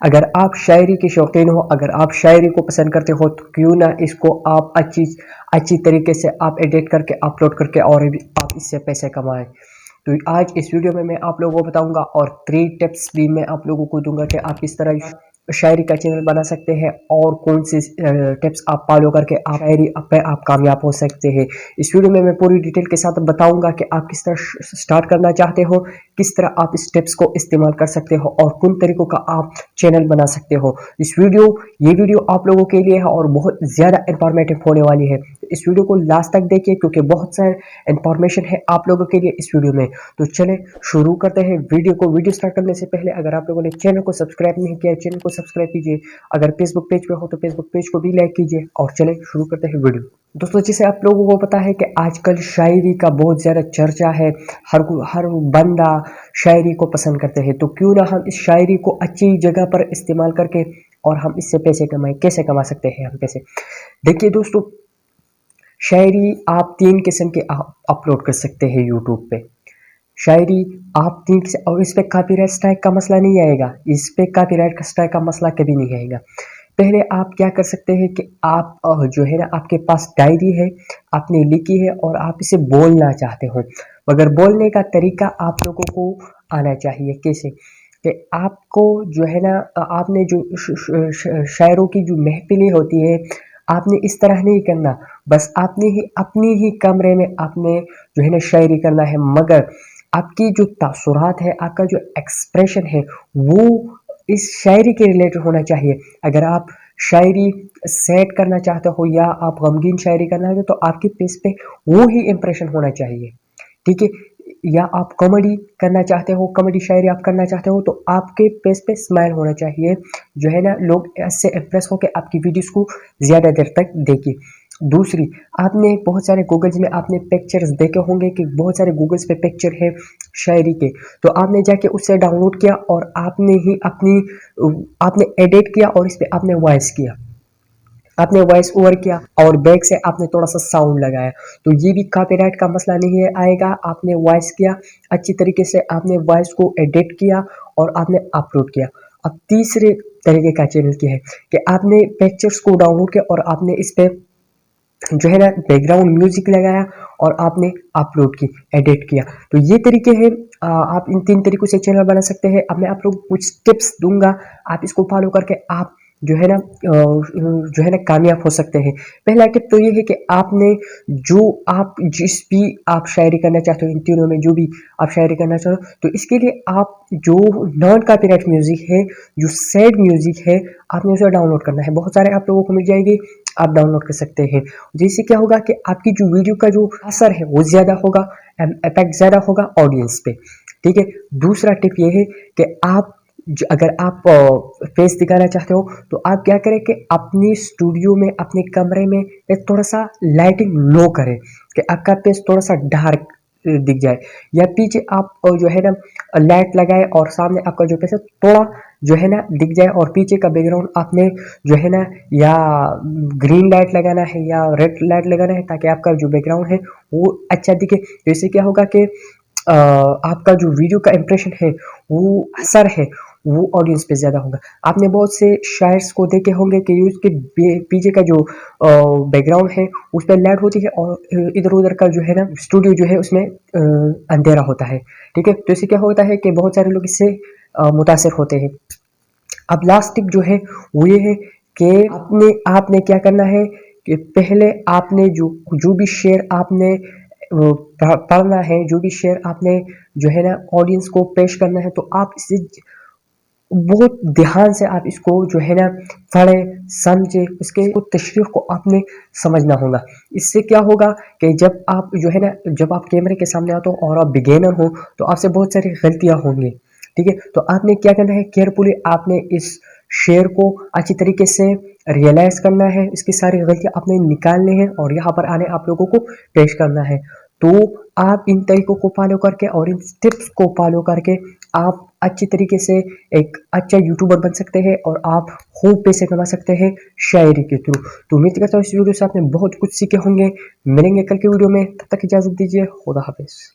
अगर आप शायरी के शौकीन हो, अगर आप शायरी को पसंद करते हो, तो क्यों ना इसको आप अच्छी तरीके से आप एडिट करके अपलोड करके और भी आप इससे पैसे कमाएं। तो आज इस वीडियो में मैं आप लोगों को बताऊंगा और 3 टिप्स भी मैं आप लोगों को दूंगा कि आप किस तरह शायरी का चैनल बना सकते हैं और कौन सी टिप्स आप फॉलो करके आप शायरी पे आप कामयाब हो सकते हैं। इस वीडियो में मैं पूरी डिटेल के साथ बताऊंगा कि आप किस तरह स्टार्ट करना चाहते हो, किस तरह आप इस टिप्स को इस्तेमाल कर सकते हो और किन तरीकों का आप चैनल बना सकते हो। ये वीडियो आप लोगों के लिए है और बहुत ज़्यादा इंफॉर्मेटिव होने वाली है। इस वीडियो को लास्ट तक देखिए क्योंकि बहुत सारे इंफॉर्मेशन है आप लोगों के लिए इस वीडियो में। तो चले शुरू करते हैं वीडियो को। वीडियो स्टार्ट करने से पहले अगर आप लोगों ने चैनल को सब्सक्राइब नहीं किया, चैनल को सब्सक्राइब कीजिए। अगर फेसबुक पेज पे हो तो फेसबुक पेज को भी लाइक कीजिए और चले शुरू करते हैं वीडियो। दोस्तों, जैसे आप लोगों को पता है कि आजकल शायरी का बहुत ज़्यादा चर्चा है, हर बंदा शायरी को पसंद करते हैं। तो क्यों ना हम इस शायरी को अच्छी जगह पर इस्तेमाल करके और हम इससे पैसे कमाएं। कैसे कमा सकते हैं हम पैसे? देखिए दोस्तों, शायरी आप 3 किस्म के अपलोड कर सकते हैं यूट्यूब पे। शायरी आप 3 किस्म, और इस पे कॉपीराइट स्ट्राइक का मसला नहीं आएगा, इस पे कॉपीराइट स्ट्राइक का मसला कभी नहीं आएगा। पहले आप क्या कर सकते हैं कि आप जो है ना, आपके पास डायरी है, आपने लिखी है और आप इसे बोलना चाहते हो, मगर बोलने का तरीका आप लोगों को आना चाहिए। कैसे? कि आपको जो है ना, आपने जो शायरों की जो महफिलें होती है, आपने इस तरह नहीं करना। बस आपने ही अपनी ही कमरे में आपने जो है ना शायरी करना है, मगर आपकी जो तासुरात है, आपका जो एक्सप्रेशन है, वो इस शायरी के रिलेटेड होना चाहिए। अगर आप शायरी सेट करना चाहते हो या आप गमगीन शायरी करना चाहते हो, तो आपके फेस पे वो ही इंप्रेशन होना चाहिए। ठीक है? या आप कॉमेडी करना चाहते हो, कॉमेडी शायरी आप करना चाहते हो, तो आपके फेस पे स्माइल होना चाहिए। जो है ना, लोग इससे इम्प्रेस होकर आपकी वीडियोस को ज़्यादा देर तक देखें। दूसरी, आपने बहुत सारे गूगल्स में आपने पिक्चर्स देखे होंगे कि बहुत सारे गूगल्स पे पिक्चर है शायरी के, तो आपने जाके उससे डाउनलोड किया और आपने एडिट किया और इस पे आपने वॉइस किया, आपने वॉइस ओवर किया और बैक से आपने थोड़ा सा साउंड लगाया, तो ये भी कॉपीराइट का मसला नहीं आएगा। आपने वॉइस किया अच्छी तरीके से, आपने वॉइस को एडिट किया और आपने अपलोड किया। अब तीसरे तरीके का चैनल क्या है कि आपने पिक्चर्स को डाउनलोड किया और आपने इस पे जो है ना बैकग्राउंड म्यूजिक लगाया और आपने अपलोड की, एडिट किया। तो ये तरीके हैं, आप इन 3 तरीकों से चैनल बना सकते हैं। अब मैं आप लोग कुछ टिप्स दूंगा, आप इसको फॉलो करके आप जो है ना कामयाब हो सकते हैं। पहला टिप तो ये है कि आपने आप जिस भी आप शायरी करना चाहते हो, इन तीनों में जो भी आप शायरी करना चाहते हो, तो इसके लिए आप जो नॉन कॉपीराइट म्यूजिक है, जो सैड म्यूजिक है, आपने उसे डाउनलोड करना है। बहुत सारे आप लोगों को मिल जाएगी, आप डाउनलोड कर सकते हैं। जिससे क्या होगा कि आपकी जो वीडियो का जो असर है वो ज़्यादा होगा, इफेक्ट ज़्यादा होगा ऑडियंस पे। ठीक है? दूसरा टिप ये है कि अगर आप फेस दिखाना चाहते हो, तो आप क्या करें कि अपनी स्टूडियो में, अपने कमरे में एक थोड़ा सा लाइटिंग लो करें कि आपका फेस थोड़ा सा डार्क दिख जाए, या पीछे आप जो है ना लाइट लगाए और सामने आपका जो फेस है थोड़ा जो है ना दिख जाए और पीछे का बैकग्राउंड आपने जो है ना या ग्रीन लाइट लगाना है या रेड लाइट लगाना है, ताकि आपका जो बैकग्राउंड है वो अच्छा दिखे। तो इससे क्या होगा कि आपका जो वीडियो का इंप्रेशन है, वो असर है, वो ऑडियंस पे ज़्यादा होगा। आपने बहुत से शायर्स को देखे होंगे कि उसके पीछे का जो बैकग्राउंड है उस पर लाइट होती है और इधर उधर का जो है ना स्टूडियो जो है उसमें अंधेरा होता है। ठीक है? तो इससे क्या होता है कि बहुत सारे लोग इससे मुतासिर होते हैं। अब लास्ट टिप जो है वो ये है कि आपने क्या करना है कि पहले आपने जो भी शेयर आपने पढ़ना है, जो भी शेयर आपने जो है ना ऑडियंस को पेश करना है, तो आप इसे बहुत ध्यान से आप इसको जो है ना पढ़े, समझे, उसके तशरीह को आपने समझना होगा। इससे क्या होगा कि जब आप जो है ना, जब आप कैमरे के सामने आते हो और आप बिगेनर हो, तो आपसे बहुत सारी गलतियां होंगी। ठीक है? तो आपने क्या करना है, केयरफुली आपने इस शेयर को अच्छी तरीके से रियलाइज करना है, इसकी सारी गलतियां आपने निकालने हैं और यहाँ पर आने आप लोगों को पेश करना है। तो आप इन तरीकों को फॉलो करके और इन टिप्स को फॉलो करके आप अच्छी तरीके से एक अच्छा यूट्यूबर बन सकते हैं और आप खूब पैसे कमा सकते हैं शायरी के थ्रू। तो उम्मीद करता हूँ इस वीडियो से आपने बहुत कुछ सीखे होंगे। मिलेंगे कल के वीडियो में, तब तक इजाज़त दीजिए। खुदा हाफिज़।